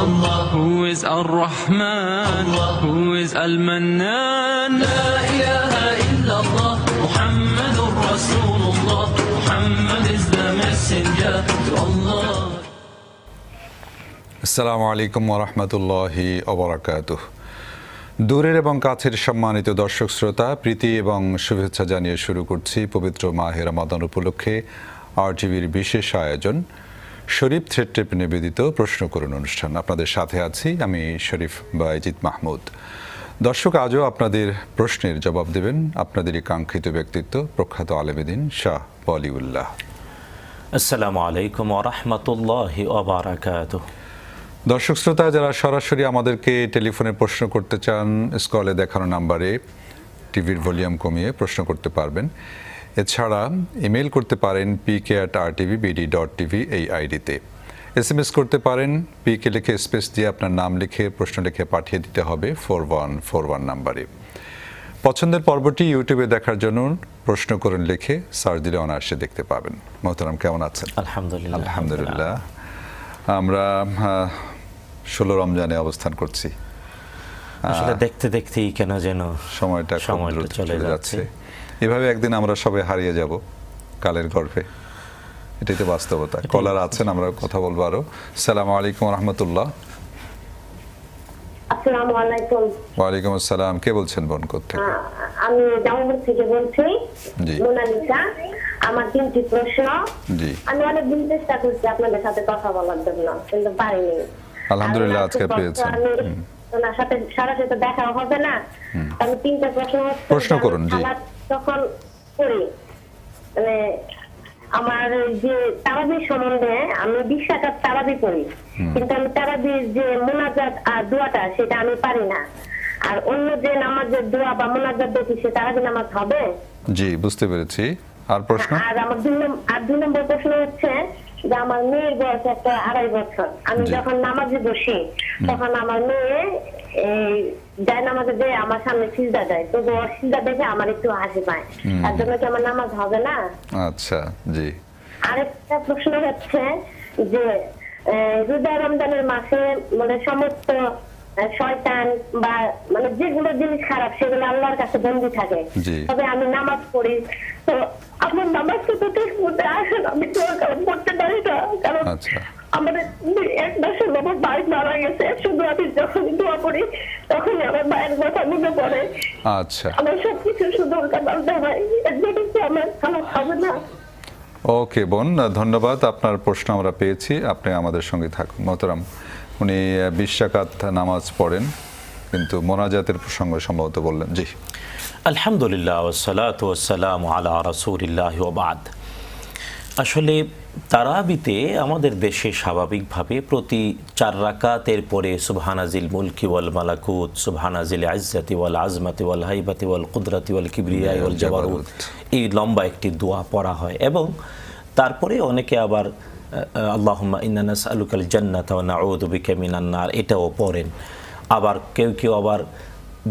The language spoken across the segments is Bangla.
Allah. Who is Ar-Rahman? Allah. Who is Al-Mannan? La ilaha illallah. Muhammadur Rasulullah. Muhammad is the messenger to Allah. আসসালামু আলাইকুম ওয়া রাহমাতুল্লাহি ওয়া বারাকাতুহু। দূরের এবং কাছের সম্মানিত দর্শক শ্রোতা, প্রীতি এবং শুভেচ্ছা জানিয়ে শুরু করছি পবিত্র মাহে রমাদান উপলক্ষে RTVর বিশেষ আয়োজন শরীফ থ্রেড টেপ নিবেদিত প্রশ্ন করুন অনুষ্ঠান। আপনাদের সাথে আছি আমি শরীফ বাইজিদ মাহমুদ। দর্শক, আজও আপনাদের প্রশ্নের জবাব দেবেন আপনাদেরই কাঙ্ক্ষিত ব্যক্তিত্ব প্রখ্যাত আলেমেদিন শাহ ওয়ালিউল্লাহ। আসসালামু আলাইকুম ওয়া রাহমাতুল্লাহি ওয়া বারাকাতুহু। দর্শক শ্রোতা, যারা সরাসরি আমাদেরকে টেলিফোনে প্রশ্ন করতে চান, স্ক্রলে দেখানো নাম্বারে টিভির ভলিউম কমিয়ে প্রশ্ন করতে পারবেন। এছাড়া ইমেল করতে পারেন pk@rtvbd.tv এই আইডিতে। SMS করতে পারেন PK লিখে স্পেস দিয়ে আপনার নাম লিখে প্রশ্ন লিখে পাঠিয়ে দিতে হবে 4141 নাম্বারে। পছন্দের পর্বটি ইউটিউবে দেখার জন্য প্রশ্ন করুন লিখে সার্চ দিলে অনায়াসে দেখতে পাবেন। মোহতারাম, কেমন আছেন? আলহামদুলিল্লাহ। আলহামদুলিল্লাহ। আমরা 16 রমজানে অবস্থান করছি। আসলে দেখতে দেখতেই কেন যেন সময়টা চলে যাচ্ছে। এভাবে একদিন আমরা সবাই হারিয়ে যাব কালের গর্ভে, এটাই তো বাস্তবতা। কলার আছেন, আমরা কথা বলবো আরো। আসসালামু আলাইকুম ওয়া রাহমাতুল্লাহ। আসসালামু আলাইকুম। ওয়ালাইকুম আসসালাম। কে বলছেন বোন, কোথায়? আমি জামালপুর থেকে বলছি, মোনালিসা। আমার 3টি প্রশ্ন। জি। আমি অনেকদিন চেষ্টা করছি আপনাদের সাথে কথা বলার জন্য, কিন্তু পারিনি। আলহামদুলিল্লাহ আজকে পেয়েছেন। ওনার সাথে সরাসরি তো দেখা হবে না। আমি 3টা প্রশ্ন করুন। জি। তখন করি মানে আমার যে তারাবির সম্বন্ধে, আমি 20 রাকাত তারাবি পড়ি, কিন্তু আমি তারাবির যে মুনাজাত আর দোয়াটা সেটা আমি পারি না। আর অন্য যে নামাজের দোয়া বা মুনাজাত দেখি সে তারাবি নামাজ হবে? জি, বুঝতে পেরেছি। আর প্রশ্ন? আর আমার 2 নম্বর প্রশ্ন হচ্ছে যে আমার মেয়ের বয়স একটা 2.5 বছর। আমি যখন নামাজে বসি তখন আমার মেয়ে যায় নামাজে যে আমার সামনে সিজদা দেয়, তো সিজদা দেখে আমার একটু হাসি পায়। তার জন্য কি আমার নামাজ হবে না? আচ্ছা, জি। আরেকটা প্রশ্ন হচ্ছে যে রোজা রমজানের মাসে মানে সমস্ত শয়তান বা মানে যেগুলো জিনিস খারাপ সেগুলো আল্লাহর কাছে বন্দী থাকে। তবে আমি নামাজ পড়ি, তো আপনার নামাজটা তো ঠিক মতো আসে না, আমি তো পড়তে পারি না। কারণ আমাদের 1 মাসের বাবা ভাই মারা গেছে, শুধু আমি যখন দোয়া পড়ি তখনই আমার মায়ের কথা মনে পড়ে। আচ্ছা, আমার সবকিছু শুধু ওটা বলতে হয়, এর জন্য কি আমার খারাপ হবে না? ওকে বোন, ধন্যবাদ। আপনার প্রশ্ন আমরা পেয়েছি, আপনি আমাদের সঙ্গে থাকুন। মোহতারাম, উনি 20 রাকাত নামাজ পড়েন কিন্তু মোনাজাতের প্রসঙ্গ সম্ভবত বললেন। জি। আলহামদুলিল্লাহ ওয়াসসালাতু ওয়াসসালামু আলা রাসূলিল্লাহ ওয়া বাদ। আসলে তারাবিতে আমাদের দেশে স্বাভাবিকভাবে প্রতি 4 রাকাতের পরে সুবহানাজিল মুলকি ওয়াল মালাকুত, সুবহানাজিল ইজ্জাতি ওয়াল আজমাতি ওয়াল হাইবাতি ওয়াল কুদরাতি ওয়াল কিবরিয়াই ওয়াল জাবারুত, এই লম্বা একটি দোয়া পড়া হয়। এবং তারপরে অনেকে আবার আল্লাহুম্মা ইন্না নাসআলুকাল জান্নাতা ওয়া নাউযু বিকা মিনান নার এটাও পড়েন। আবার কেউ আবার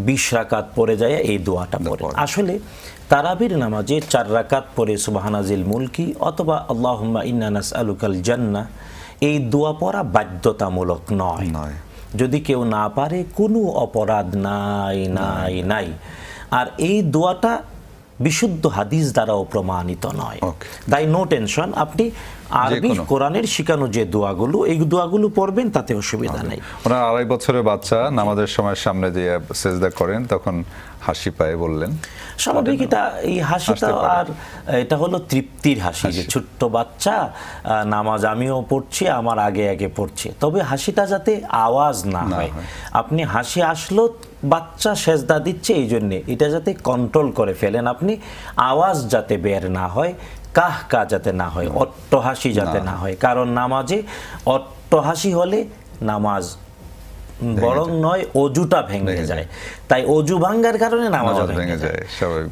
20 রাকাত পড়ে যায় এই দোয়াটা পড়ে। আসলে তারাবির নামাজে 4 রাকাত পড়ে সুবহানাজিল মুলকি অথবা আল্লাহুম্মা ইন্না নাসআলুকাল জান্নাহ এই দোয়া পড়া বাধ্যতামূলক নয়। যদি কেউ না পারে কোনো অপরাধ নাই। আর এই দোয়াটা বিশুদ্ধ হাদিস দ্বারাও প্রমাণিত নয়। তাই নো টেনশন, আপনি আরবি কোরআনের শিখানো যে দোয়াগুলো এই দোয়াগুলো পড়বেন, তাতে অসুবিধা নেই। ওনার 2.5 বছরের বাচ্চা নামাজের সময় সামনে দিয়ে সেজদা করেন, তখন হাসি পায় বললেন। স্বাভাবিক, এই হাসিটা আর এটা হলো তৃপ্তির হাসি, যে ছোট্ট বাচ্চা নামাজ আমিও পড়ছি, আমার আগে পড়ছে, তবে হাসিটা যাতে আওয়াজ না হয়। আপনি হাসি আসলো, বাচ্চা সেজদা দিচ্ছে এই জন্যে, এটা যাতে কন্ট্রোল করে ফেলেন আপনি, আওয়াজ যাতে বের না হয়, কাহকা যাতে না হয়, অট্টহাসি যাতে না হয়। কারণ নামাজে অট্টহাসি হলে নামাজ বরং নয়, অজুটা ভেঙে যায়। তাই অজু ভাঙ্গার কারণে নামাজও ভেঙে যায়।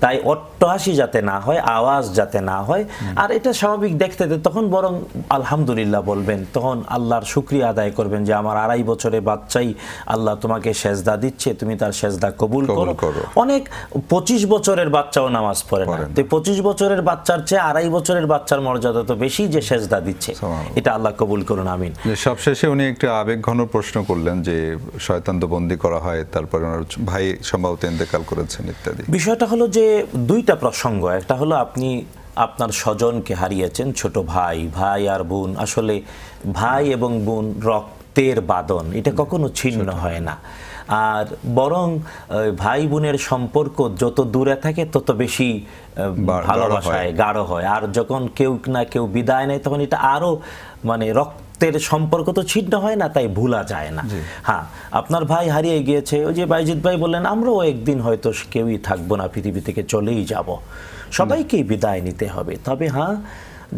তাই অট্টহাসি যাতে না হয়, আওয়াজ যাতে না হয়, আর এটা স্বাভাবিক দেখতে তখন বরং আলহামদুলিল্লাহ বলবেন, তখন আল্লাহর শুকরিয়া আদায় করবেন যে আমার 2.5 বছরের বাচ্চাই আল্লাহ তোমাকে সেজদা দিচ্ছে, তুমি তার সেজদা কবুল করো। অনেক 25 বছরের বাচ্চাও নামাজ পড়ে না, তো 25 বছরের বাচ্চার চেয়ে 2.5 বছরের বাচ্চার মর্যাদা তো বেশি, যে সেজদা দিচ্ছে, এটা আল্লাহ কবুল করুন, আমিন। সবশেষে উনি একটা আবেগঘন প্রশ্ন করলেন যে শয়তান তো বন্দী করা হয়, তারপরে ওনার ভাই সম্ভবত ইন্তেকাল করেছেন ইত্যাদি। বিষয়টা হলো যে দুইটা প্রসঙ্গ, একটা হলো আপনি আপনার স্বজনকে হারিয়েছেন, ছোট ভাই, ভাই আর বোন, আসলে ভাই এবং বোন রক্তের বাঁধন, এটা কখনো ছিন্ন হয় না। আর বরং ভাই বোনের সম্পর্ক যত দূরে থাকে তত বেশি ভালোবাসায় গাঢ় হয়। আর যখন কেউ না কেউ বিদায় নেয় তখন এটা আরো মানে রক্তের সম্পর্ক তো ছিন্ন হয় না, তাই ভুলা যায় না। হ্যাঁ, আপনার ভাই হারিয়ে গিয়েছে, ওই যে বাইজিৎ ভাই বললেন আমরাও একদিন হয়তো কেউই থাকবো না, পৃথিবী থেকে চলেই যাব, সবাইকেই বিদায় নিতে হবে। তবে হ্যাঁ,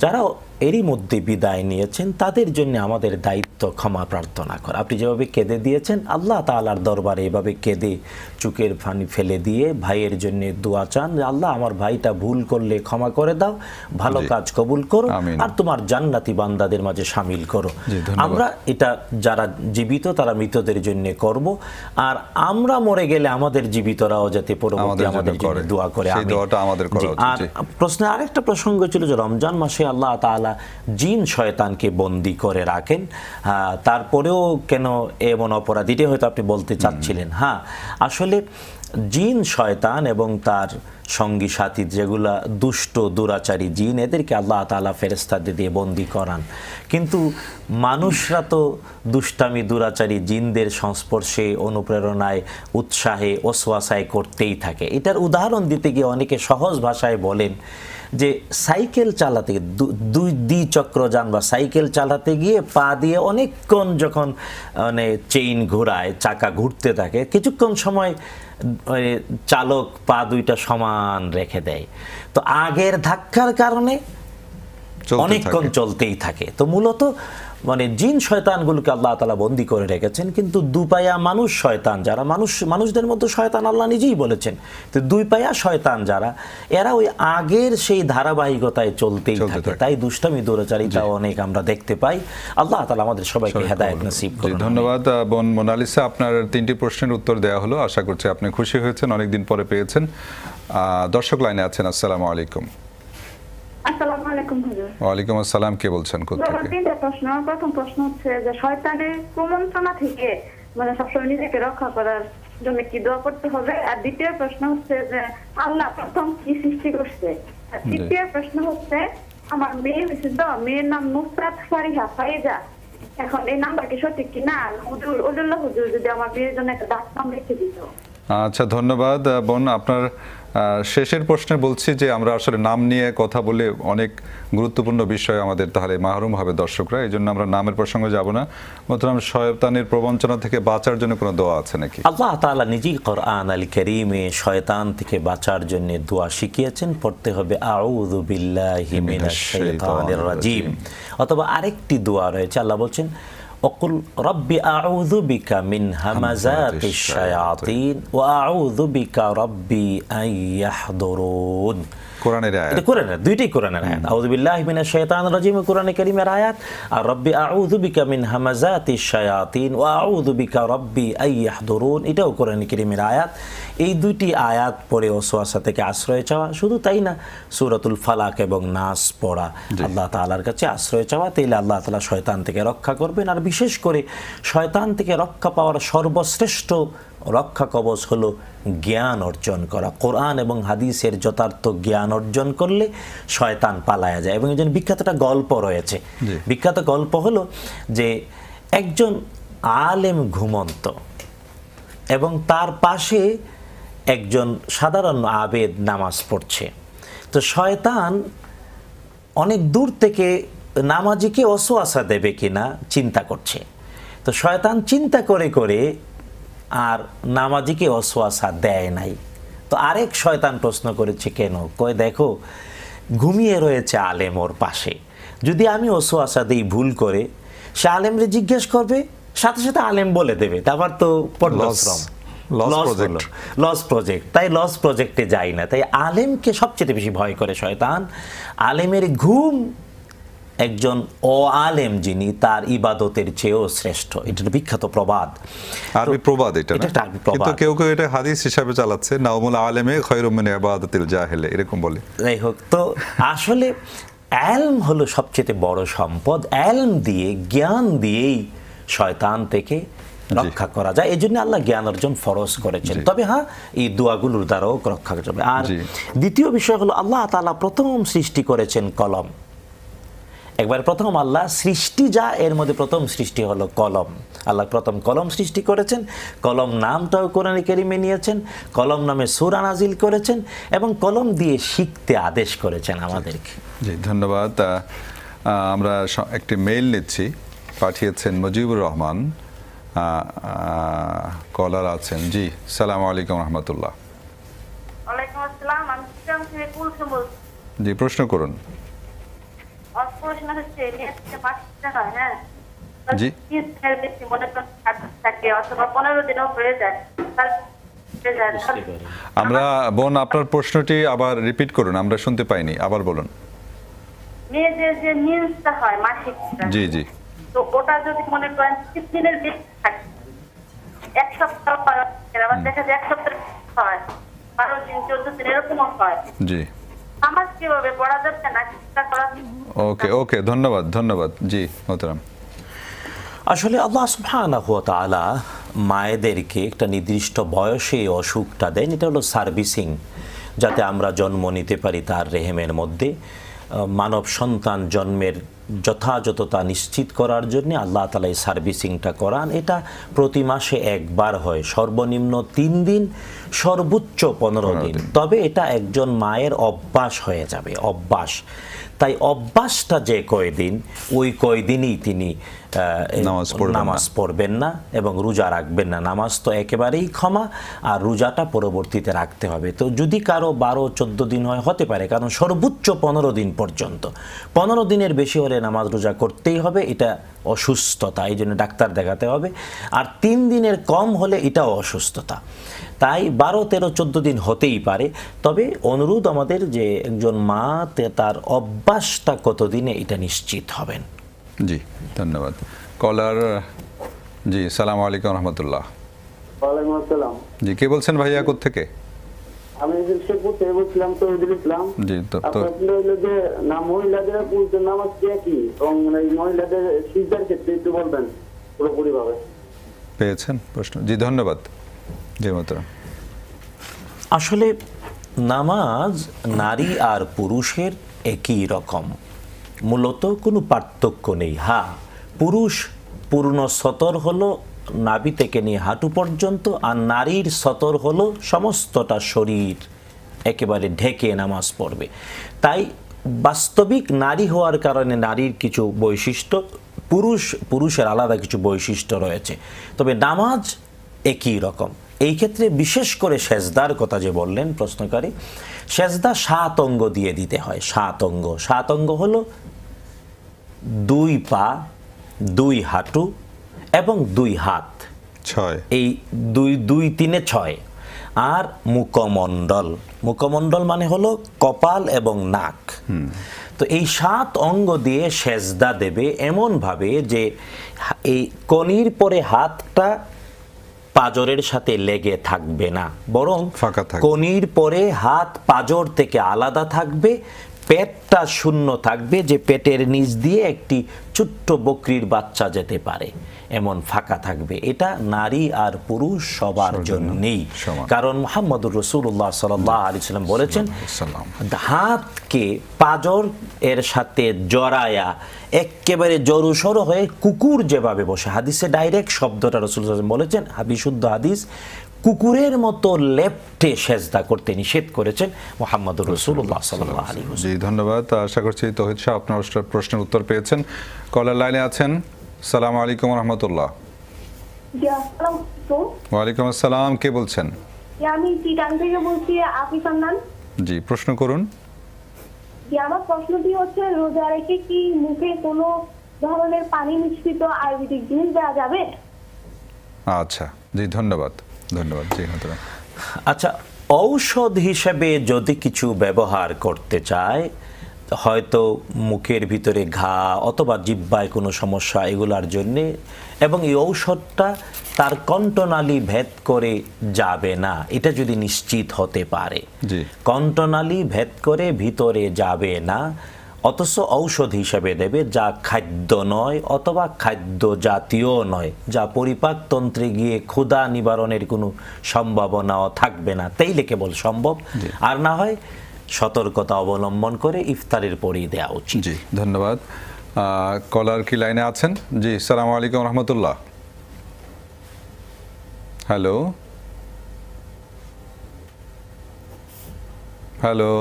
যারা এরই মধ্যে বিদায় নিয়েছেন তাদের জন্য আমাদের দায়িত্ব ক্ষমা প্রার্থনা করা। আপনি যেভাবে কেঁদে দিয়েছেন, আল্লাহ তাআলার দরবারে এভাবে কেঁদে চোখের পানি ফেলে দিয়ে ভাইয়ের জন্য দোয়া চান যে আল্লাহ আমার ভাইটা ভুল করলে ক্ষমা করে দাও, ভালো কাজ কবুল করো, আর তোমার জান্নাতি বান্দাদের মাঝে শামিল করো। আমরা এটা যারা জীবিত তারা মৃতদের জন্য করব, আর আমরা মরে গেলে আমাদের জীবিতরাও যাতে পরবর্তী আমাদের জন্য দোয়া করে। আর প্রশ্নে আরেকটা প্রসঙ্গ ছিল যে রমজান মাসে আল্লাহ তাআলা জিন শয়তানকে বন্দী করে রাখেন, তারপরেও কেন এমন অপরাধ, এটা হয়তো আপনি বলতে চাচ্ছিলেন। হ্যাঁ, আসলে জিন শয়তান এবং তার সঙ্গী সাথী যেগুলা দুষ্ট দুরাচারী জিন, এদেরকে আল্লাহ তাআলা ফেরেশতাদের দিয়ে বন্দী করান, কিন্তু মানুষরা তো দুষ্টামি দুরাচারী জিনদের সংস্পর্শে, অনুপ্রেরণায়, উৎসাহে, ওসওয়াসায় করতেই থাকে। এটার উদাহরণ দিতে গিয়ে অনেকে সহজ ভাষায় বলেন যে সাইকেল চালাতে, দ্বিচক্রযান বা সাইকেল চালাতে গিয়ে পা দিয়ে অনেকক্ষণ যখন মানে চেইন ঘোরায়, চাকা ঘুরতে থাকে, কিছুক্ষণ সময় চালক পা দুইটা সমান রেখে দেয়, তো আগের ধাক্কার কারণে অনেকক্ষণ চলতেই থাকে। তো মূলত মানে জিন শয়তানগুলোকে আল্লাহ তাআলা বন্দী করে রেখেছেন, কিন্তু দুপায়া মানুষ শয়তান যারা, মানুষদের মধ্যে শয়তান আল্লাহ নিজেই বলেছেন, তো দুই পায়া শয়তান যারা, এরা ওই আগের সেই ধারাবাহিকতায় চলতেই থাকে, তাই দুষ্টামি দুরাচারিতা অনেক আমরা দেখতে পাই। আল্লাহ তাআলা আমাদের সবাইকে হেদায়েত নসিব করুন। ধন্যবাদ বোন মোনালিসা, আপনার 3টি প্রশ্নের উত্তর দেওয়া হলো, আশা করছি আপনি খুশি হয়েছেন, অনেকদিন পরে পেয়েছেন। দর্শক লাইনে আছেন, আসসালামু আলাইকুম। আসসালামু আলাইকুম হুজুর। ওয়ালাইকুম আসসালাম, কে বলছেন, কোথা থেকে? তিনটা প্রশ্ন। প্রথম প্রশ্ন হচ্ছে যে শয়তানের কুমন্ত্রণা থেকে মানে সবসময় নিজেকে রক্ষা করার জন্য কি দোয়া করতে হবে, আর দ্বিতীয় প্রশ্ন হচ্ছে যে আল্লাহ প্রথম কি সৃষ্টি করছে, আর তৃতীয় প্রশ্ন হচ্ছে আমার মেয়ে হয়েছে তো, মেয়ের নাম নুসরাত ফারিহা ফাইজা, এখন এই নাম্বার কি সঠিক কিনা, হুজুর ওলুল্লাহ হুজুর যদি আমার মেয়ের জন্য একটা ডাক নাম রেখে দিত। আচ্ছা, ধন্যবাদ বোন। আপনার শেষের প্রশ্নে বলছি যে আমরা আসলে নাম নিয়ে কথা বলে অনেক গুরুত্বপূর্ণ বিষয় আমাদের তাহলে মাহরুম হবে দর্শকরা, এই জন্য আমরা নামের প্রসঙ্গে যাব না। মোহতারাম, শয়তানের প্রবঞ্চনা থেকে বাঁচার জন্য কোনো দোয়া আছে নাকি? আল্লাহ তাআলা নিজেই কোরআন আল কারীমে শয়তান থেকে বাঁচার জন্য দোয়া শিখিয়েছেন, পড়তে হবে আউযু বিল্লাহি মিনাশ শাইতানির রাজিম, অথবা আরেকটি দোয়া রয়েছে, আল্লাহ বলছেন وقل رب أعوذ بك من همزات الشياطين وأعوذ بك ربي أن يحضرون। কোরআনের আয়াত, এটা কোরআনের, দুইটাই কোরআনের আয়াত। আউযু বিল্লাহি মিনাশ শাইতানির রাজিম কোরআনে কারীমের আয়াত, আর রব্বি আউযু বিকা মিন হামাযাতিশ শায়াতিন ওয়া আউযু বিকা রব্বি আন ইয়াহদুরুন, এটাও কোরআনে কারীমের আয়াত। এই দুইটি আয়াত পড়ে ওয়াসওয়াসা থেকে আশ্রয় চাওয়া, শুধু তাই না, সূরাতুল ফালাক এবং নাস পড়া, আল্লাহ তাআলার কাছে আশ্রয় চাওয়া, তাইলে আল্লাহ তাআলা শয়তান থেকে রক্ষা করবেন। আর বিশেষ করে শয়তান থেকে রক্ষা পাওয়ার সর্বশ্রেষ্ঠ রক্ষা কবচ হলো জ্ঞান অর্জন করা। কোরআন এবং হাদিসের যথার্থ জ্ঞান অর্জন করলে শয়তান পালায়া যায়। এবং এই জন্য বিখ্যাত একটা গল্প রয়েছে, বিখ্যাত গল্প হলো যে একজন আলেম ঘুমন্ত এবং তার পাশে একজন সাধারণ আবেদ নামাজ পড়ছে। তো শয়তান অনেক দূর থেকে নামাজিকে ওয়াসওয়াসা দেবে কিনা চিন্তা করছে। তো শয়তান চিন্তা করে করে আর নামাজিকে ওয়াসওয়াসা দেয় নাই। তো আরেক শয়তান প্রশ্ন করেছে কেন, কয় দেখো ঘুমিয়ে রয়েছে আলেম ওর পাশে, যদি আমি ওয়াসওয়াসা দেই ভুল করে, সে আলেমরে জিজ্ঞেস করবে, সাথে সাথে আলেম বলে দেবে, তারপর তো পরিশ্রম লস প্রজেক্ট, তাই লস প্রজেক্টে যাই না। তাই আলেমকে সবচেয়ে বেশি ভয় করে শয়তান। আলেমের ঘুম একজন আলেম যিনি, তার ইবাদতের চেয়েও শ্রেষ্ঠ। এটা বিখ্যাত প্রবাদ, আরবি প্রবাদ। এটা কিন্তু কেউ কেউ এটা হাদিস হিসাবে চালাচ্ছে, নাউমুল আলেমে খায়রুম মিন ইবাদাতিল জাহিলে, এরকম বলে। যাই হোক, তো আসলে এলম হলো সবচেয়ে বড় সম্পদ। এলম দিয়ে, জ্ঞান দিয়েই শয়তান থেকে রক্ষা করা যায়। এই জন্য আল্লাহ জ্ঞান অর্জন ফরজ করেছেন। তবে হ্যাঁ, এই দোয়াগুলোর দ্বারাও রক্ষা করা যাবে। আর দ্বিতীয় বিষয় হলো, আল্লাহ তাআলা প্রথম সৃষ্টি করেছেন কলম। একবার প্রথম আল্লাহ সৃষ্টি যা, এর মধ্যে প্রথম সৃষ্টি হলো কলম। আল্লাহ প্রথম কলম সৃষ্টি করেছেন। কলম নামটাও কোরআনে কারিমে নিয়েছেন, কলম নামে সূরা নাজিল করেছেন, এবং কলম দিয়ে শিখতে আদেশ করেছেন আমাদেরকে। জি, ধন্যবাদ। আমরা একটি মেইল নিচ্ছি, পাঠিয়েছেন মুজিবুর রহমান, কলার আছেন। জি, সালাম আলাইকুম রহমতুল্লাহ। ওয়ালাইকুম আসসালাম। আমি চিটাং থেকে কুলসুম বলছি। জি, প্রশ্ন করুন। প্রশ্ন হচ্ছে, নিয়ে 5 টাকা, হ্যাঁ, জি, বেশি মনে থাকে অথবা 15 দিনও হয়ে যায়। আমরা বোন, আপনার প্রশ্নটি আবার রিপিট করুন, আমরা শুনতে পাইনি, আবার বলুন। মেয়েদের যে মিন্সটা হয় মাসিক, জি জি, তো ওটা যদি মনে করেন 30 দিনের বেশি থাকে, 1 সপ্তাহ হয়, আবার দেখা যায় 1 সপ্তাহ হয়, 12 দিন 14 দিন এরকমও হয়। জি, আমার কিভাবে পড়া যাচ্ছে না চিন্তা করা। ওকে ওকে, ধন্যবাদ ধন্যবাদ। জি মোহতারাম। আসলে আল্লাহ সুবহানাহু ওয়া তাআলা মায়েদেরকে একটা নির্দিষ্ট বয়সে অসুখটা দেন, এটা হলো সার্ভিসিং, যাতে আমরা জন্ম নিতে পারি তার রেহেমের মধ্যে। মানব সন্তান জন্মের যথাযথতা নিশ্চিত করার জন্য আল্লাহ তাআলা এই সার্ভিসিংটা করান। এটা প্রতি মাসে একবার হয়, সর্বনিম্ন 3 দিন, সর্বোচ্চ 15 দিন। তবে এটা একজন মায়ের অভ্যাস হয়ে যাবে, অভ্যাস। তাই অভ্যাসটা যে কয়দিন, ওই কয়দিনই তিনি নামাজ পড়বেন না এবং রোজা রাখবেন না। নামাজ তো একেবারেই ক্ষমা, আর রোজাটা পরবর্তীতে রাখতে হবে। তো যদি কারো 12-14 দিন হয়, হতে পারে, কারণ সর্বোচ্চ 15 দিন পর্যন্ত। 15 দিনের বেশি হলে নামাজ রোজা করতেই হবে, এটা অসুস্থতা, এই জন্য ডাক্তার দেখাতে হবে। আর 3 দিনের কম হলে এটাও অসুস্থতা। তাই 12, 13, 14 দিন হতেই পারে। তবে অনুরোধ আমাদের যে একজন মা তার অভ্যাসটা কতদিনে এটা নিশ্চিত হবেন। জি, ধন্যবাদ। কলার, জি, সালাম আলাইকুম রহমতুল্লাহ। ওয়ালাইকুম আসসালাম। জি, কে বলছেন ভাইয়া, কোত্থেকে? আমি শেখপুর থেকে বলছিলাম, তৌহিদুল ইসলাম। জি, তো যে না, মহিলাদের পুরুষের নামাজ কি, এবং এই মহিলাদের সিজদার ক্ষেত্রে একটু বলবেন পুরোপুরি ভাবে। পেয়েছেন প্রশ্ন? জি, ধন্যবাদ। জি মোহতারাম। আসলে নামাজ নারী আর পুরুষের একই রকম, মূলত কোনো পার্থক্য নেই। হ্যাঁ, পুরুষ পূর্ণ সতর হলো নাভি থেকে নিয়ে হাঁটু পর্যন্ত, আর নারীর সতর হলো সমস্তটা শরীর একেবারে ঢেকে নামাজ পড়বে। তাই বাস্তবিক নারী হওয়ার কারণে নারীর কিছু বৈশিষ্ট্য, পুরুষের আলাদা কিছু বৈশিষ্ট্য রয়েছে। তবে নামাজ একই রকম। এই ক্ষেত্রে বিশেষ করে সেজদার কথা যে বললেন প্রশ্নকারী, সেজদা 7 অঙ্গ দিয়ে দিতে হয়। 7 অঙ্গ। 7 অঙ্গ হলো 2 পা, 2 হাঁটু এবং 2 হাত। 6। এই 2, 3, 6। আর মুখমণ্ডল। মুখমণ্ডল মানে হলো কপাল এবং নাক। তো এই 7 অঙ্গ দিয়ে সেজদা দেবে এমন ভাবে যে এই কনির পরে হাতটা পাজরের সাথে লেগে থাকবে না, বরং কনির পরে হাত পাজর থেকে আলাদা থাকবে। পেটটা শূন্য থাকবে, যে পেটের নিচ দিয়ে একটি ছোট্ট বকরির বাচ্চা যেতে পারে এমন ফাঁকা থাকবে। এটা নারী আর পুরুষ সবার জন্যই। কারণ মুহাম্মদুর রাসূলুল্লাহ সাল্লাল্লাহু আলাইহি ওয়াসাল্লাম বলেছেন, হাতকে পাজর এর সাথে জড়ায়া একেবারে জড়ুসড় হয়ে কুকুর যেভাবে বসে, হাদিসে ডাইরেক্ট শব্দটা রাসূলুল্লাহ সাল্লাল্লাহু আলাইহি ওয়াসাল্লাম বলেছেন, বিশুদ্ধ হাদিস, কুকুরের মতো লেপ্টে সেজদা করতে নিষেধ করেছেন মুহাম্মদুর রাসূলুল্লাহ সাল্লাল্লাহু আলাইহি ওয়াসাল্লাম। জি, ধন্যবাদ। আশা করছি তৌহিদ শাহ আপনার প্রশ্নের উত্তর পেয়েছেন। কলার লাইনে আছেন। সালাম আলাইকুম রহমতুল্লাহ। ওয়ালাইকুম আসসালাম। কে বলছেন? আমি চিটাং থেকে বলছি, আপনি সন্ধান। জি, প্রশ্ন করুন। আমার প্রশ্নটি হচ্ছে, রোজা রেখে কি মুখে কোনো ধরনের পানি মিশ্রিত আয়ুর্বেদিক জিনিস দেওয়া যাবে? আচ্ছা জি, ধন্যবাদ ধন্যবাদ জি মোহতারাম। আচ্ছা, ঔষধ হিসেবে যদি কিছু ব্যবহার করতে চায়, হয়তো মুখের ভিতরে ঘা অথবা জিহ্বায় কোনো সমস্যা, এগুলার জন্যে, এবং এই ঔষধটা তার কণ্ঠনালী ভেদ করে যাবে না, এটা যদি নিশ্চিত হতে পারে, কণ্ঠনালী ভেদ করে ভিতরে যাবে না, অথচ ঔষধ হিসেবে দেবে, যা খাদ্য নয় অথবা খাদ্য জাতীয় নয়, যা পরিপাকতন্ত্রে গিয়ে ক্ষুধা নিবারণের কোনো সম্ভাবনাও থাকবে না, তাইলে কেবল সম্ভব। আর না হয় সতর্কতা অবলম্বন করে ইফতারের পরেই দেওয়া উচিত। জি ধন্যবাদ। কলার কি লাইনে আছেন? জি, আসসালামু আলাইকুম রহমতুল্লাহ। হ্যালো হ্যালো,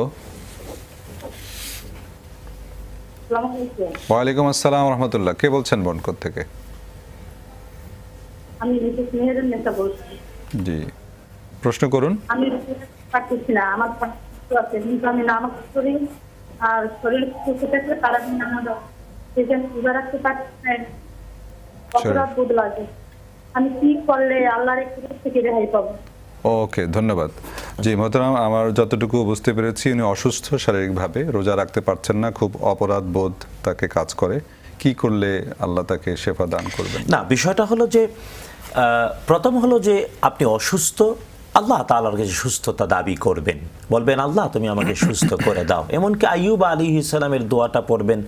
ওয়ালাইকুম আসসালাম রহমতুল্লাহ। কে বলছেন বোন, কোত্থেকে? আমি মিসেস মেহেরুন নেতা বলছি। জি, প্রশ্ন করুন। আমি পারতেছি না, আমার কষ্ট আছে, কিন্তু আমি নামাজ পড়ি আর শরীর সুস্থ থাকলে সারাদিন নামাজ রোজা রাখতে পারছি না, অপরাধ বোধ লাগে। আমি কি করলে আল্লাহর থেকে রেহাই পাবো? ওকে, ধন্যবাদ। জি মোহতারাম, আমার যতটুকু বুঝতে পেরেছি উনি অসুস্থ শারীরিকভাবে, রোজা রাখতে পারছেন না, খুব অপরাধ বোধ তাকে কাজ করে। কি করলে আল্লাহ তাকে শেফা দান করবেন? না, বিষয়টা হলো যে প্রথম হলো যে আপনি অসুস্থ, আল্লাহ তাআলার কাছে সুস্থতা দাবি করবেন, বলবেন আল্লাহ তুমি আমাকে সুস্থ করে দাও। এমনকি আইয়ুব আলাইহিস সালামের দোয়াটা পড়বেন,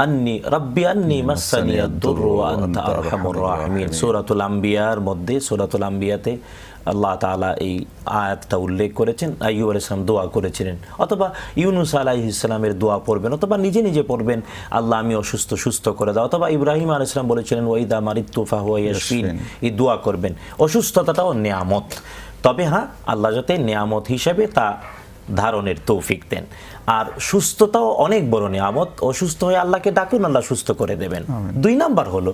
আন্নি রাব্বি আন্নি মাসানিয়াদ দুররু ওয়া আনতা আরহামুর রাহিমিন। সূরাতুল আম্বিয়ার মধ্যে, সূরাতুল আম্বিয়াতে আল্লাহ তাআলা এই আয়াতটা উল্লেখ করেছেন, আইয়ুব আলাইহিস সালাম দোয়া করেছিলেন। অথবা ইউনুস আলাইহিস সালামের দোয়া পড়বেন, অথবা নিজে নিজে পড়বেন, আল্লাহ আমি অসুস্থ, সুস্থ করে দাও। অথবা ইব্রাহিম আলাইহিস সালাম বলেছিলেন ওয়াইদা মারিতু ফাহুয়া ইয়াশফিন, এই দোয়া করবেন। অসুস্থতাটাও নিয়ামত, তবে হ্যাঁ আল্লাহ যাতে নিয়ামত হিসেবে তা ধারণের তৌফিক দেন। আর সুস্থতাও অনেক বড় নিয়ামত। অসুস্থ হয়ে আল্লাহকে ডাকুন, আল্লাহ সুস্থ করে দেবেন। 2 নাম্বার হলো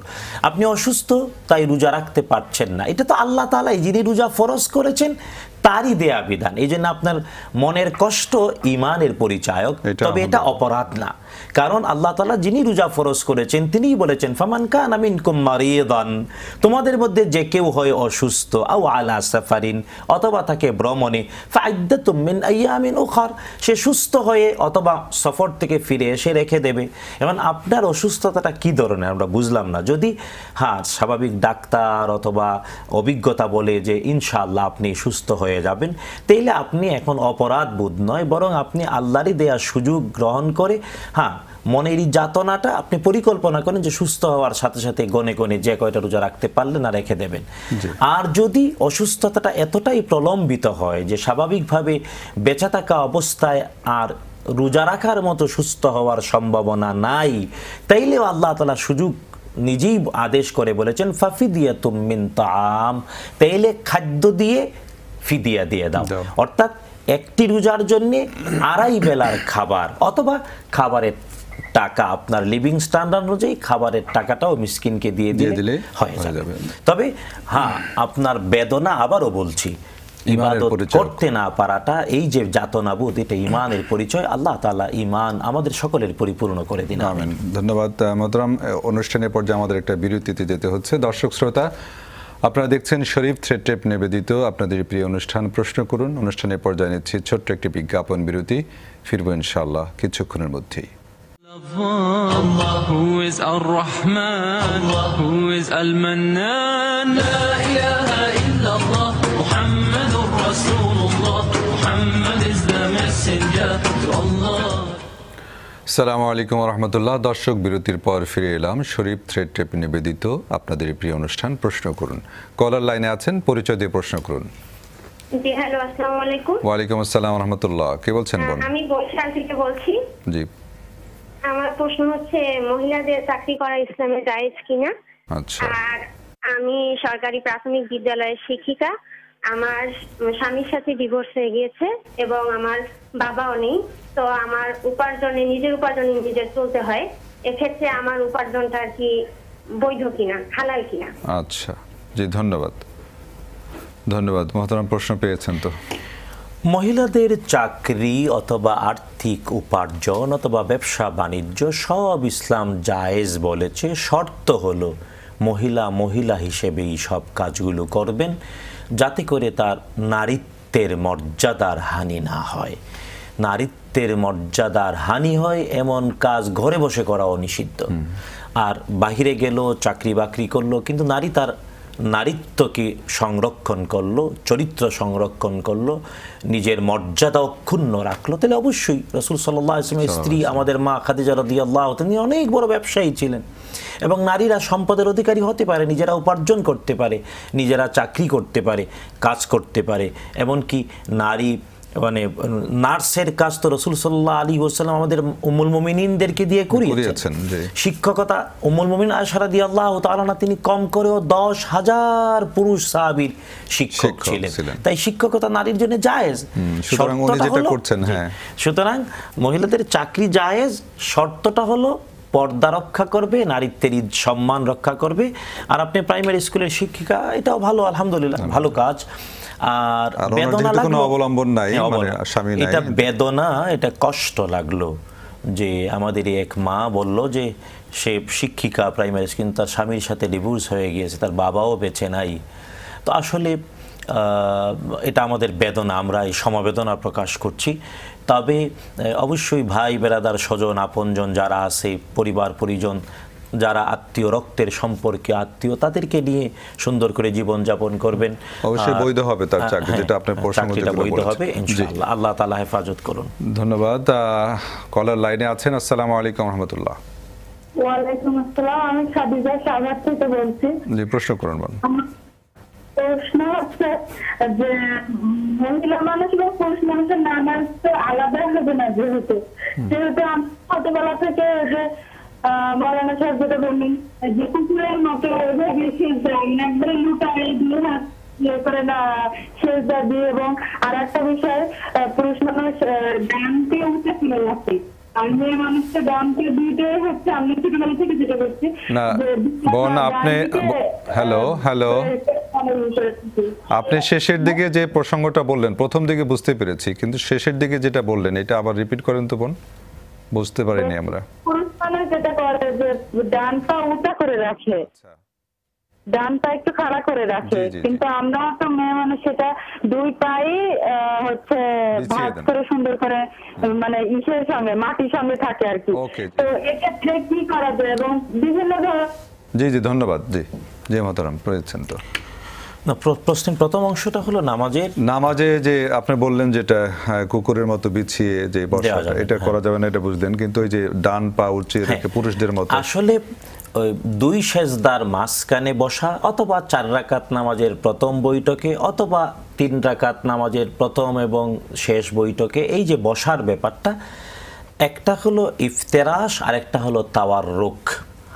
আপনি অসুস্থ তাই রোজা রাখতে পারছেন না, এটা তো আল্লাহ তাআলা যিনি রোজা ফরজ করেছেন তারই দেয়া বিধান। এই জন্য আপনার মনের কষ্ট ইমানের পরিচায়ক, তবে এটা অপরাধ না। কারণ আল্লাহ তাআলা যিনি রোজা ফরজ করেছেন তিনিই বলেছেন ফামান কানা মিনকুম মারিদান, তোমাদের মধ্যে যে কেউ হয় অসুস্থ, আও আলা সাফারিন, অথবা থাকে ভ্রমণে, ফাইদ্দাতুম মিন আইয়ামিন উখার, সে সুস্থ হয়ে অথবা সফর থেকে ফিরে এসে রেখে দেবে। এখন আপনার অসুস্থতাটা কি ধরনের আমরা বুঝলাম না। যদি হ্যাঁ স্বাভাবিক ডাক্তার অথবা অভিজ্ঞতা বলে যে ইনশাআল্লাহ আপনি সুস্থ হয়ে যাবেন, তাইলে আপনি এখন অপরাধ বোধ নয়, বরং আপনি আল্লাহরই দেয়া সুযোগ গ্রহণ করে হ্যাঁ মনের এই যাতনাটা আপনি পরিকল্পনা করেন যে সুস্থ হওয়ার সাথে সাথে গনে গনে যে কয়টা রোজা রাখতে পারলে না রেখে দেবেন। আর যদি অসুস্থতাটা এতটাই প্রলম্বিত হয় যে স্বাভাবিকভাবে বেঁচে থাকা অবস্থায় আর রোজা রাখার মতো সুস্থ হওয়ার সম্ভাবনা নাই, তাইলেও আল্লাহ তাআলা সুযোগ নিজেই আদেশ করে বলেছেন ফাফিদিয়াতুম মিন তাআম, তাইলে খাদ্য দিয়ে ফিদিয়া দিয়ে দাও। অর্থাৎ একটি রোজার জন্য 2.5 বেলার খাবার, অথবা খাবারের টাকা আপনার লিভিং স্ট্যান্ডার্ড অনুযায়ী খাবারের টাকাটাও মিসকিনকে দিয়ে দিলে হয়ে যাবে। তবে হ্যাঁ আপনার বেদনা, আবারও বলছি, ইবাদত করতে না পারাটা, এই যে যাতনাবোধ, এটা ঈমানের পরিচয়। আল্লাহ তাআলা ঈমান আমাদের সকলের পরিপূর্ণ করে দিন, আমিন। ধন্যবাদ মোহতারাম। অনুষ্ঠানের পর্যায়ে আমাদের একটা বিরতিতে যেতে হচ্ছে। দর্শক শ্রোতা, আপনারা দেখছেন শরীফ থ্রেড টেপ নিবেদিত আপনাদের প্রিয় অনুষ্ঠান প্রশ্ন করুন। অনুষ্ঠানের পর্যায়ে নিচ্ছি ছোট্ট একটি বিজ্ঞাপন বিরতি, ফিরবো ইনশাআল্লাহ কিছুক্ষণের মধ্যেই। Allah, who is Ar-Rahman, who is Al-Mannan, La ilaha illallah, Muhammadur Rasulullah, Muhammad is the messenger to Allah. আসসালামু আলাইকুম রহমতুল্লাহ। দর্শক, বিরতির পর ফিরে এলাম শরীফ থ্রেড টেপ নিবেদিত আপনাদের প্রিয় অনুষ্ঠান প্রশ্ন করুন। কলার লাইনে আছেন, পরিচয় দিয়ে প্রশ্ন করুন। জি হ্যালো, আসসালামু আলাইকুম। ওয়ালাইকুম আসসালাম রহমতুল্লাহ। কে বলছেন বোন? আমি বরিশাল থেকে বলছি। জি, আমার প্রশ্ন হচ্ছে মহিলাদের চাকরি করা ইসলামে জায়েজ কিনা? আচ্ছা। আর আমি সরকারি প্রাথমিক বিদ্যালয়ের শিক্ষিকা। আমার স্বামীর সাথে ডিভোর্স হয়ে গিয়েছে এবং আমার বাবাও নেই, তো আমার উপার্জনে, নিজের উপার্জনে নিজের চলতে হয়। এক্ষেত্রে আমার উপার্জনটা কি বৈধ কিনা, হালাল কিনা? আচ্ছা, জি ধন্যবাদ। ধন্যবাদ মোহতারাম, প্রশ্ন পেয়েছেন তো। মহিলাদের চাকরি অথবা আর্থিক উপার্জন অথবা ব্যবসা বাণিজ্য সব ইসলাম জায়েজ বলেছে। শর্ত হলো মহিলা হিসেবেই সব কাজগুলো করবেন, যাতে করে তার নারীত্বের মর্যাদার হানি না হয়। নারীত্বের মর্যাদার হানি হয় এমন কাজ ঘরে বসে করাও নিষিদ্ধ। আর বাহিরে গেল, চাকরি বাকরি করলো, কিন্তু নারী তার নারীত্বকে সংরক্ষণ করলো, চরিত্র সংরক্ষণ করলো, নিজের মর্যাদা অক্ষুণ্ণ রাখলো, তাহলে অবশ্যই রাসূল সাল্লাল্লাহু আলাইহি ওয়াসাল্লামের স্ত্রী আমাদের মা খাদিজা রাদিয়াল্লাহু তাআলা, তিনি অনেক বড় ব্যবসায়ী ছিলেন। এবং নারীরা সম্পদের অধিকারী হতে পারে, নিজেরা উপার্জন করতে পারে, নিজেরা চাকরি করতে পারে, কাজ করতে পারে। এমনকি নারী মানে নার্সের কাজ তো রাসূল সাল্লাল্লাহু আলাইহি ওয়াসাল্লাম আমাদের উম্মুল মুমিনিনদেরকে দিয়ে করিয়েছেন। শিক্ষকতা উম্মুল মুমিনিন আয়েশা রাদিয়াল্লাহু তাআলা তিনি কম করেও 10,000 পুরুষ সাহাবীর শিক্ষক ছিলেন। তাই শিক্ষকতা নারীর জন্য জায়েজ। সুতরাং উনি যেটা করছেন, হ্যাঁ, সুতরাং মহিলাদের চাকরি জায়েজ, শর্তটা হলো পর্দা রক্ষা করবে, নারীত্বের সম্মান রক্ষা করবে। আর আপনি প্রাইমারি স্কুলের শিক্ষিকা, এটাও ভালো, আলহামদুলিল্লাহ, ভালো কাজ। আর বেদনা লাগলো, অবলম্বন নাই, মানে স্বামী নাই, এটা বেদনা, এটা কষ্ট লাগলো যে আমাদের এক মা বলল যে সে শিক্ষিকা প্রাইমারি স্কুল, তার স্বামীর সাথে ডিভোর্স হয়ে গিয়েছে, তার বাবাও বেঁচে নাই। তো আসলে এটা আমাদের বেদনা, আমরা এই সমবেদনা প্রকাশ করছি। তবে অবশ্যই ভাই বেরাদার, স্বজন আপনজন যারা আছে, পরিবার পরিজন যারা আত্মীয়, রক্তের সম্পর্কে আত্মীয়, তাদেরকে নিয়ে সুন্দর করে জীবন যাপন করবেন। অবশ্যই বৈধ হবে তার চাকরি, যেটা আপনার চাকরিটা বৈধ হবে ইনশাআল্লাহ। আল্লাহ তাআলা হেফাজত করুন। ধন্যবাদ। কলার লাইনে আছেন। আসসালামু আলাইকুম ওয়া রাহমাতুল্লাহ। ওয়া আলাইকুম আসসালাম, আমি খাদিজা সাভার থেকে বলছি। জি, প্রশ্ন করুন। প্রশ্ন হচ্ছে যে মহিলা মানুষ এবং পুরুষ মানুষের নামাজ তো আলাদা হবে না, যেহেতু আমি ছোটবেলা থেকে যে মৌলানা সাহেব যেটা বললেন যে কুকুরের মতো একবারে লুটায় দিয়ে হাত ইয়ে করে না সেজদা দিয়ে, এবং আর একটা বিষয় পুরুষ মানুষ ডানকে উঠে ফেলে রাখে, আর মেয়ে মানুষকে ডানকে দুইটাই হচ্ছে আমি ছোটবেলা থেকে যেটা করছি। আপনি শেষের দিকে যে প্রসঙ্গটা বললেন, প্রথম দিকে বুঝতে পেরেছি, কিন্তু শেষের দিকে যেটা বললেন এটা আবার রিপিট করেন তো বোন, বুঝতে পারিনি আমরা। পুরুষ মানুষ যেটা করে যে ডান পা উঁচা করে রাখে, ডান পা একটু খাড়া করে রাখে, কিন্তু আমরা তো মেয়ে মানুষ সেটা দুই পাই হচ্ছে ভাঁজ করে সুন্দর করে মানে ইসের সঙ্গে মাটির সঙ্গে থাকে আর কি। তো এক্ষেত্রে কি করা যায় এবং বিভিন্ন ধরনের। জি জি, ধন্যবাদ। জি জি মহতারাম, পেয়েছেন তো। প্রশ্নের প্রথম অংশটা হলো নামাজে যে আপনি বললেন যেটা কুকুরের মতো বিছিয়ে যে বসাটা, এটা করা যাবে না, এটা বুঝলেন, কিন্তু ওই যে ডান পা উঁচিয়ে রেখে পুরুষদের মতো, আসলে ওই দুই সেজদার মাঝখানে বসা, অথবা 4 রাকাত নামাজের প্রথম বৈঠকে, অথবা 3 রাকাত নামাজের প্রথম এবং শেষ বৈঠকে, এই যে বসার ব্যাপারটা, একটা হলো ইফতেরাশ আর একটা হলো তাওয়াররুক,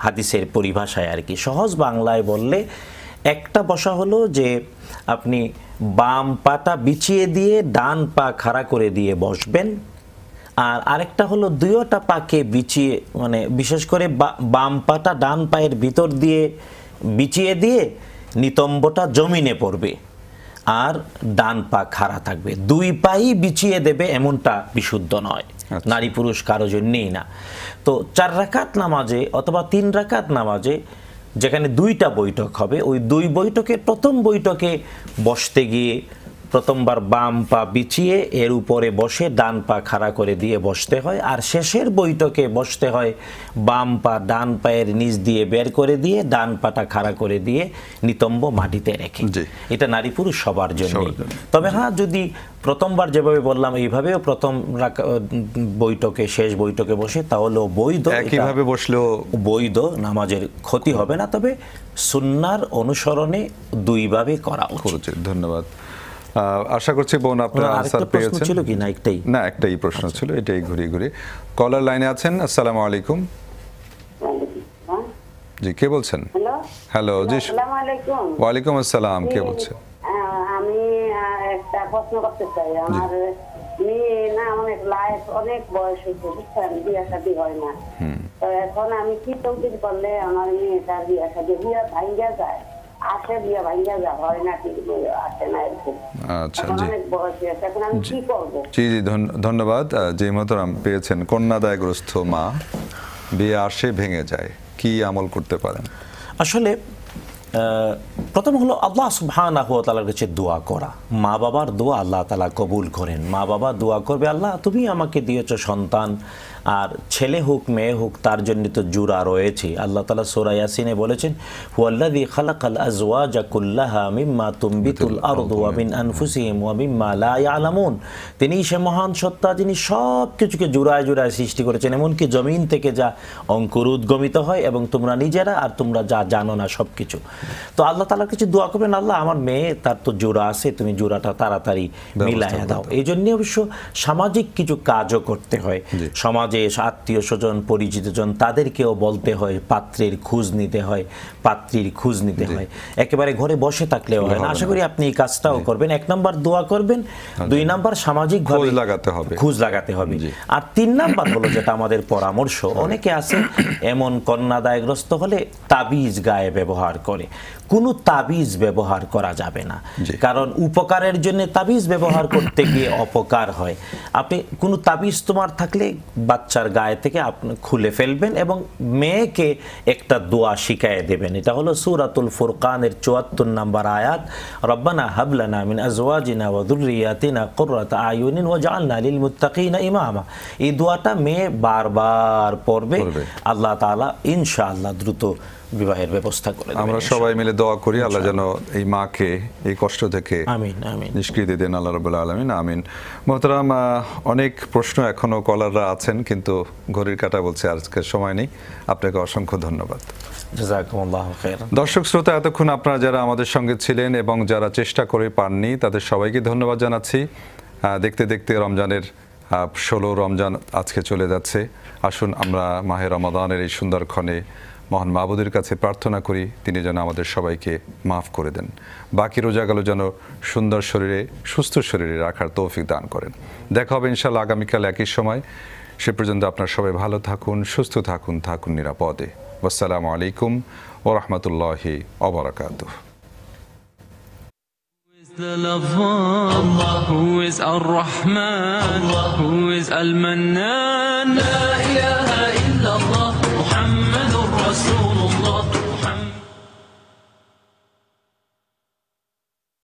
হাদিসের পরিভাষায় আর কি। সহজ বাংলায় বললে একটা বসা হলো যে আপনি বাম পাটা বিছিয়ে দিয়ে ডান পা খাড়া করে দিয়ে বসবেন, আর আরেকটা হলো দুইটা পাকে বিছিয়ে, মানে বিশেষ করে বাম পাটা ডান পায়ের ভিতর দিয়ে বিছিয়ে দিয়ে নিতম্বটা জমিনে পড়বে, আর ডান পা খাড়া থাকবে। দুই পাই বিছিয়ে দেবে এমনটা বিশুদ্ধ নয়, নারী পুরুষ কারো জন্যই না। তো 4 রাকাত নামাজে অথবা 3 রাকাত নামাজে যেখানে 2টা বৈঠক হবে, ওই 2 বৈঠকের প্রথম বৈঠকে বসতে গিয়ে প্রথমবার বাম পা বিছিয়ে এর উপরে বসে ডান পা খাড়া করে দিয়ে বসতে হয়, আর শেষের বৈঠকে বসতে হয় বাম পা ডান পায়ের নিচ দিয়ে বের করে দিয়ে ডান পাটা খাড়া করে দিয়ে নিতম্ব মাটিতে রেখে। এটা নারী পুরুষ সবার জন্য। তবে হ্যাঁ, যদি প্রথমবার যেভাবে বললাম এইভাবেও প্রথম বৈঠকে শেষ বৈঠকে বসে, তাহলেও বৈধ, একইভাবে বসলেও বৈধ, নামাজের ক্ষতি হবে না। তবে সুন্নাহর অনুসরণে 2 ভাবে করা উচিত। ধন্যবাদ। আশা করছি বোন আপনার আনসার পেয়েছেন। ছিল কি না একটাই? না, একটাই প্রশ্ন ছিল, এটাই ঘুরিয়ে ঘুরিয়ে। কলার লাইনে আছেন। আসসালামু আলাইকুম। জি, কে বলছেন? হ্যালো। জি, আসসালামু আলাইকুম। ওয়া আলাইকুম আসসালাম, কে বলছেন? আমি একটা প্রশ্ন করতে চাই। আমার মেয়ে না অনেক লাইফ, অনেক বয়স হয়েছে, বুঝছেন, বিয়ে শাদী হয় না। তো এখন আমি কি তৌকির করলে আমার মেয়েটা বিয়ে শাদী ভাঙ্গা যায়, আসে বিয়ে ভাঙ্গা যায়, হয় না, কিন্তু আসে না এরকম। আচ্ছা, জি, অনেক বয়স হয়েছে, এখন আমি কি করব? জি জি, ধন্যবাদ। যে মহতারাম পেয়েছেন, কন্যাদায়গ্রস্ত মা, বিয়ে আসে ভেঙে যায়, কি আমল করতে পারেন? আসলে প্রথম হলো আল্লাহ সুবহানাহু ওয়া তাআলার কাছে দোয়া করা। মা বাবার দোয়া আল্লাহ তাআলা কবুল করেন। মা বাবা দোয়া করবে, আল্লাহ তুমি আমাকে দিয়েছো সন্তান, আর ছেলে হোক মেয়ে হোক তার জন্য তো জোড়া রয়েছে। আল্লাহ তাআলা সূরা ইয়াসিনে বলেছেন, হুয়াল্লাযী খালাকাল আজওয়াজা কুল্লাহা মিম্মা তুমবিতুল আরদু ওয়া মিন আনফুসিহিম ওয়া মিম্মা লা ইয়ালামুন। তিনি সে মহান সত্তা যিনি সব কিছুকে জোড়ায় জোড়ায় সৃষ্টি করেছেন, এমনকি জমিন থেকে যা অঙ্কুর উদ্গমিত হয় এবং তোমরা নিজেরা আর তোমরা যা জানো না সব কিছু। তো আল্লাহ তাআলার কাছে দোয়া করবেন, আল্লাহ আমার মেয়ে তার তো জোড়া আছে, তুমি জোড়াটা তাড়াতাড়ি মিলাইয়া দাও। এই জন্য অবশ্য সামাজিক কিছু কাজও করতে হয়। সমাজে আত্মীয় স্বজন পরিচিতজন তাদেরকেও বলতে হয়, পাত্রের খোঁজ নিতে হয়, পাত্রীর খোঁজ নিতে হয়। একেবারে ঘরে বসে থাকলেও হয় না। আশা করি আপনি এই কাজটাও করবেন। 1 নাম্বার দোয়া করবেন, 2 নাম্বার সামাজিক ভাবে খোঁজ লাগাতে হবে, আর 3 নাম্বার হলো যেটা আমাদের পরামর্শ, অনেকে আছে এমন কন্যাদায়গ্রস্ত হলে তাবিজ গায়ে ব্যবহার করে। কোনো তাবিজ ব্যবহার করা যাবে না, কারণ উপকারের জন্য তাবিজ ব্যবহার করতে গিয়ে অপকার হয়। আপনি কোনো তাবিজ তোমার থাকলে বাচ্চার গায়ে থেকে আপনি খুলে ফেলবেন এবং মেয়েকে একটা দোয়া শিখায় দেবেন। এটা হলো সূরাতুল ফুরকানের 74 নম্বর আয়াত, রব্বানা হাব লানা মিন আজওয়াজিনা ওয়া যুররিয়াতিনা কুররাতা আয়ুনিন ওয়াজআলনা লিল মুত্তাকিনা ইমামা। এই দোয়াটা মেয়ে বারবার পড়বে, আল্লাহ তাআলা ইনশাআল্লাহ দ্রুত বিবাহের ব্যবস্থা করে দেবেন। আমরা সবাই মিলে দোয়া করি আল্লাহ যেন এই মাকে এই কষ্ট থেকে আমিন আমিন নিষ্কৃতি দেন, আল্লাহ রাব্বুল আলামিন আমিন। মোহতারাম, অনেক প্রশ্ন এখনো কলাররা আছেন, কিন্তু ঘড়ির কাঁটা বলছে আজকের সময় নেই। আপনাকে অসংখ্য ধন্যবাদ। জাযাকুমুল্লাহু খাইরান। দর্শক শ্রোতা, এতক্ষণ আপনারা যারা আমাদের সঙ্গে ছিলেন এবং যারা চেষ্টা করে পাননি তাদের সবাইকে ধন্যবাদ জানাচ্ছি। দেখতে দেখতে রমজানের 16 রমজান আজকে চলে যাচ্ছে। আসুন আমরা মাহে রমাদানের এই সুন্দর ক্ষণে মহান মাবুদের কাছে প্রার্থনা করি তিনি যেন আমাদের সবাইকে মাফ করে দেন, বাকি রোজাগুলো যেন সুন্দর শরীরে সুস্থ শরীরে রাখার তৌফিক দান করেন। দেখা হবে ইনশাআল্লাহ আগামীকাল একই সময়। সে পর্যন্ত আপনারা সবাই ভালো থাকুন, সুস্থ থাকুন, থাকুন নিরাপদে। আসসালামু আলাইকুম ওয়া রাহমাতুল্লাহি ওয়া বারাকাতুহু। The lover, who is Ar-Rahman, who is Al-Mannan.